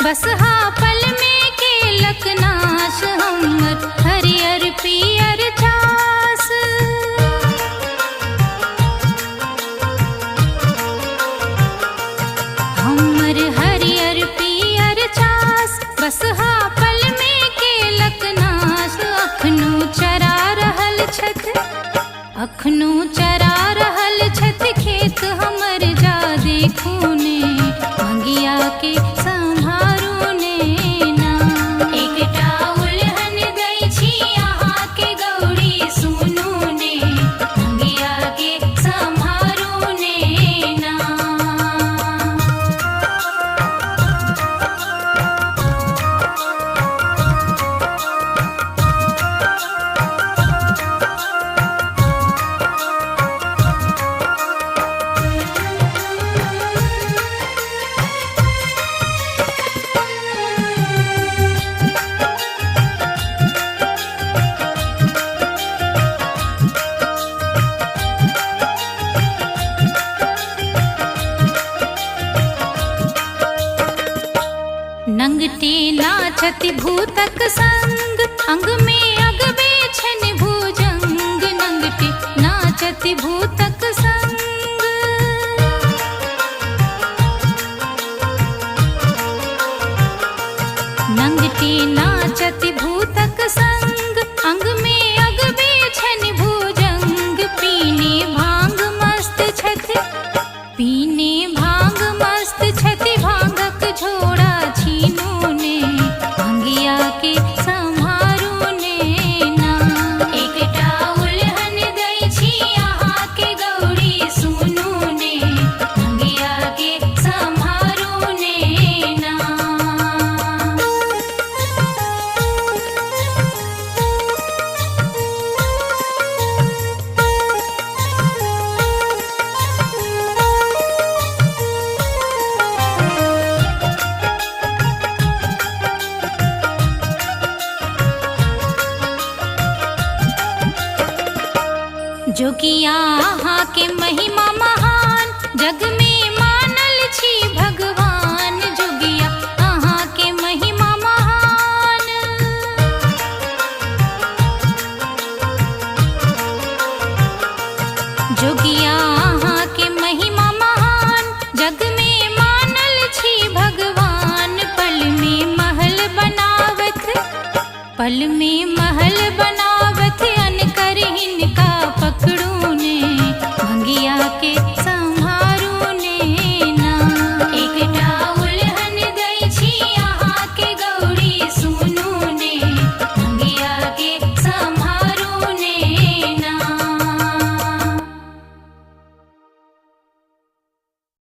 बसहा पल में केलक नाश हमर हरियर पियर छास। हमर हरियर पियर छास बसहा पल में केलक नाश। अखनो चरा रहल छथि, अखनो चरा रहल छथि खेत हमर जा देखू ने मंगिया के सम्हारू ने ना। एकटा उल्हन दै छी अहाँ के गौरी सुनू ने मंगिया के सम्हारू ने ना। नंगटे नाचति भूतक संग, अंग में अगबे छन भुजंग। नंगटे नाचति भूतक संग, नंगटे नाचति भूतक संग। अंग में अगबे छन भुजंग। पीने भांग मस्त छथि, पीने भांग मस्त छथि। भांगक झोड़ा छीनू ने मंगिया के सम्हारू ने ना। एकटा उल्हन दै छी अहाँ के गौरी सुनू ने मंगिया के सम्हारू ने ना। जोगिया अहाँ के महिमा महान, जग में मानल छी भगवान। जोगिया अहाँ के महिमा महान, जोगिया अहाँ के महिमा महान। जग में मानल छी भगवान। पल में महल बनावत, पल में महल बनावत। अनकर हिन